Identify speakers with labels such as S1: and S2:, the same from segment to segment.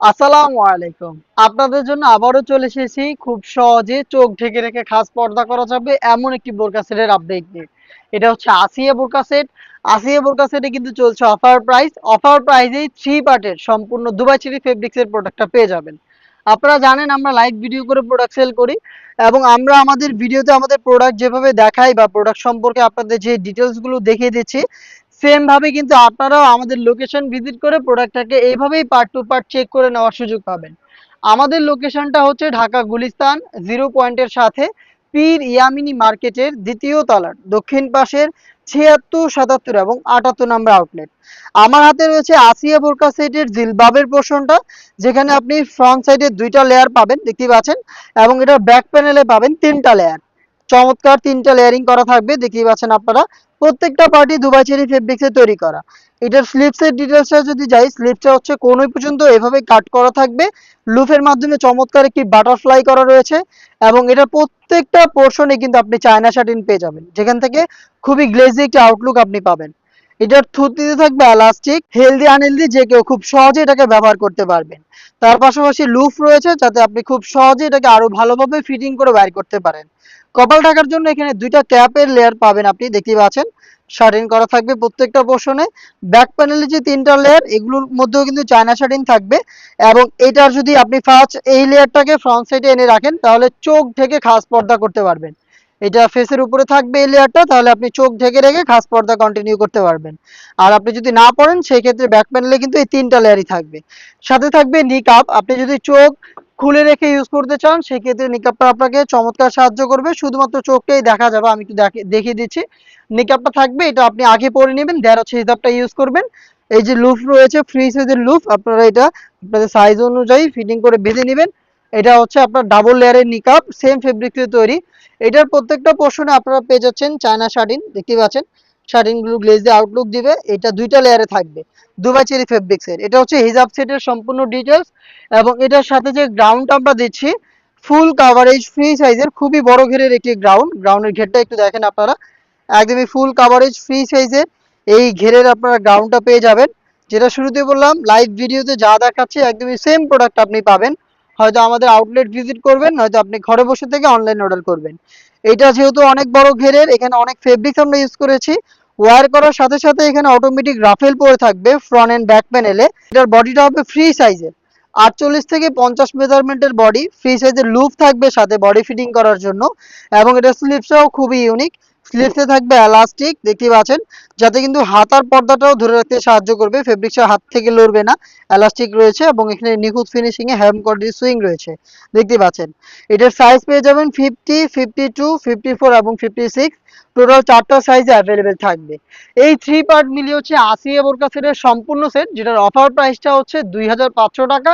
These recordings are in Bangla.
S1: আসসালামু আলাইকুম। আপনাদের জন্য আবারও চলে এসেছি খুব সহজে চোখ ঢেকে রেখে খাস পর্দা করা যাবে এমন একটি বোরকা সেটের আপডেট নিয়ে। এটা হচ্ছে আসিয়া বোরকা সেট। আসিয়া বোরকা সেটে কিন্তু চলছে অফার প্রাইস। অফার প্রাইসেই 3 পার্টের সম্পূর্ণ দুবাই চেরি ফেব্রিক্সের প্রোডাক্টটা পেয়ে যাবেন। আপনারা জানেন আমরা লাইভ ভিডিও করে প্রোডাক্ট সেল করি এবং আমরা আমাদের ভিডিওতে আমাদের প্রোডাক্ট যেভাবে দেখাই বা প্রোডাক্ট সম্পর্কে আপনাদের যে ডিটেইলস গুলো দেখিয়ে দিচ্ছি সেম ভাবে কিন্তু আপনারাও আমাদের লোকেশন ভিজিট করে প্রোডাক্টটাকে এইভাবেই পার্ট টু পার্ট চেক করে নেওয়ার সুযোগ পাবেন। আমাদের লোকেশনটা হচ্ছে ঢাকা গুলিস্তান জিরো পয়েন্টের সাথে পীর ইয়ামিনী মার্কেটের দ্বিতীয় তলার দক্ষিণ পাশের ৭৬, ৭৭ এবং ৭৮ নম্বর আউটলেট। আমার হাতে রয়েছে আসিয়া বোরকা সেটের জিলবাবের পোর্শনটা, যেখানে আপনি ফ্রন্ট সাইডে ২টা লেয়ার পাবেন দেখতে পাচ্ছেন এবং এটার ব্যাক প্যানেলে পাবেন ৩টা লেয়ার। চমৎকার ৩টা লেয়ারিং করা থাকবে দেখতেই পাচ্ছেন আপনারা। প্রত্যেকটা পার্টি দুবাই চেরি ফেব্রিক্সে তৈরি করা। এটার স্লিপসের ডিটেলসটা যদি যাই, স্লিপসটা হচ্ছে কোনই পর্যন্ত এভাবে কাট করা থাকবে, লুফের মাধ্যমে চমৎকার একটি বাটারফ্লাই করা রয়েছে এবং এটার প্রত্যেকটা পোর্শনে কিন্তু আপনি চায়না শাটিন পেয়ে যাবেন, যেখান থেকে খুবই গ্লেজি একটি আউটলুক আপনি পাবেন। এটার থুতনিতে থাকবে এলাস্টিক, হেলদি আনহেলদি যে কেউ খুব সহজে এটাকে ব্যবহার করতে পারবেন। তার পাশাপাশি লুফ রয়েছে যাতে আপনি খুব সহজে এটাকে আরো ভালোভাবে ফিটিং করে বাইর করতে পারেন। কপাল ঢাকার জন্য এখানে 2টা ক্যাপের লেয়ার পাবেন আপনি দেখতেই পাচ্ছেন, শার্টিন করা থাকবে প্রত্যেকটা পোর্শনে। ব্যাক প্যানেলে যে 3টা লেয়ার এগুলোর মধ্যেও কিন্তু চায়না শার্টিন থাকবে এবং এটার যদি আপনি ফার্স্ট এই লেয়ারটাকে ফ্রন্ট সাইডে এনে রাখেন তাহলে চোখ ঢেকে খাস পর্দা করতে পারবেন। এটা ফেসের উপরে থাকবে এই লেয়ারটা, তাহলে আপনি চোখ ঢেকে রেখে খাস পর্দা কন্টিনিউ করতে পারবেন। আর আপনি যদি না পড়েন সেই ক্ষেত্রে ব্যাক প্যানেলে কিন্তু এই 3টা লেয়ারই থাকবে। সাথে থাকবে নিকাব, আপনি যদি চোখ খুলে রেখে ইউজ করতে চান সেক্ষেত্রে নিকাবটা আপনাকে চমৎকার সাহায্য করবে, শুধুমাত্র চোখটাই দেখা যাবে। আমি একটু দেখিয়ে দিচ্ছি। নিকাবটা থাকবে, এটা আপনি আগে পরে নেবেন, দেন হচ্ছে হিজাবটা ইউজ করবেন। এই যে লুফ রয়েছে ফ্রি সাইজের লুফ, আপনারা এটা আপনাদের সাইজ অনুযায়ী ফিটিং করে বেঁধে নেবেন। এটা হচ্ছে আপনার ডাবল লেয়ারের নিকাব, সেম ফেব্রিক্সে তৈরি। এটার প্রত্যেকটা পোর্শনে আপনারা পেয়ে যাচ্ছেন চায়না শার্টিন দেখতে পাচ্ছেন। শার্টিন গুলো গ্লেজি আউটলুক দিবে। এটা 2টা লেয়ারে থাকবে দুবাই চেরি ফেব্রিক্সের। এটা হচ্ছে হিজাব সেটের সম্পূর্ণ ডিটেলস এবং এটার সাথে যে গ্রাউন্ড আমরা দিচ্ছি ফুল কাভারেজ ফ্রি সাইজের, খুবই বড় ঘেরের একটি গ্রাউন্ডের ঘেরটা একটু দেখেন আপনারা, একদমই ফুল কাভারেজ ফ্রি সাইজের এই ঘেরের আপনারা গ্রাউন্ডটা পেয়ে যাবেন। যেটা শুরুতে বললাম লাইভ ভিডিওতে যা দেখাচ্ছে একদমই সেম প্রোডাক্ট আপনি পাবেন। হয়তো আমাদের আউটলেট ভিজিট করবেন, নয়তো আপনি ঘরে বসে থেকে অনলাইন অর্ডার করবেন। এটা যেহেতু অনেক বড় ঘেরের, এখানে অনেক ফেব্রিক্স আমরা ইউজ করেছি। ওয়্যার করার সাথে সাথে এখানে অটোমেটিক রাফেল পরে থাকবে ফ্রন্ট এন্ড ব্যাক প্যানেলে। এটার বডিটা হবে ফ্রি সাইজের, 48 থেকে 50 মেজারমেন্টের বডি, ফ্রি সাইজের লুপ থাকবে সাথে বডি ফিটিং করার জন্য। এবং এটা স্লিপসটাও খুবই ইউনিক, স্লিপসে থাকবে এলাস্টিক দেখতে পাচ্ছেন, যাতে কিন্তু হাতার পর্দাটাও ধরে রাখতে সাহায্য করবে, ফেব্রিক্সটা হাত থেকে লড়বে না। এলাস্টিক রয়েছে এবং এখানে নিখুঁত finishing a hand quality swing রয়েছে দেখতে পাচ্ছেন। এটার সাইজ পেয়ে যাবেন 50, 52, 54 এবং 56। টোটাল 4টা সাইজে অ্যাভেলেবেল থাকবে। এই 3 পার্ট মিলিয়ে হচ্ছে আসিয়া বোরকা সেটের সম্পূর্ণ সেট, যেটার অফার প্রাইসটা হচ্ছে 2500 টাকা।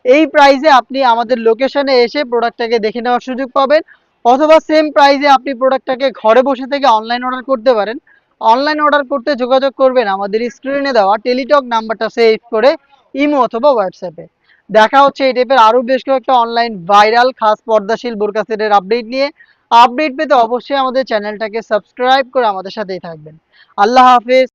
S1: এই প্রাইসে আপনি আমাদের লোকেশনে এসে প্রোডাক্টটাকে দেখে নেওয়ার সুযোগ পাবেন, অথবা সেম প্রাইসে আপনি প্রোডাক্টটাকে ঘরে বসে থেকে অনলাইন অর্ডার করতে পারেন। অনলাইন অর্ডার করতে যোগাযোগ করবেন আমাদের স্ক্রিনে দেওয়া টেলিটক নাম্বারটা সেভ করে ইমো অথবা হোয়াটসঅ্যাপে। দেখা হচ্ছে এই টাইপের আরো বেশ কয়েকটা অনলাইন ভাইরাল খাস পর্দাশীল বোরকা সেটের আপডেট নিয়ে। আপডেট পেতে অবশ্যই আমাদের চ্যানেলটাকে সাবস্ক্রাইব করে আমাদের সাথেই থাকবেন। আল্লাহ হাফেজ।